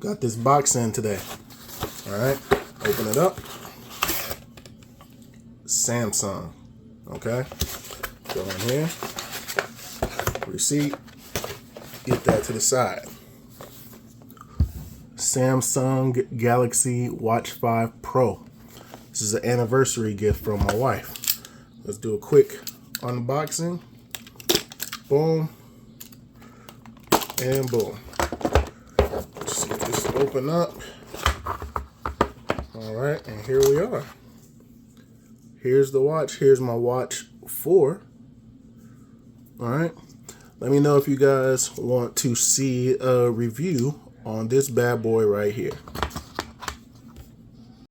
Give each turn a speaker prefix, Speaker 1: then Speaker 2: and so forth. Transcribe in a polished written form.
Speaker 1: Got this box in today. All right, open it up. Samsung. Okay, go in here. Receipt. Get that to the side. Samsung Galaxy Watch 5 Pro. This is an anniversary gift from my wife. Let's do a quick unboxing. Boom. And boom. Let's get this open up. All right, and here we are. Here's the watch. Here's my Watch 4. All right. Let me know if you guys want to see a review on this bad boy right here.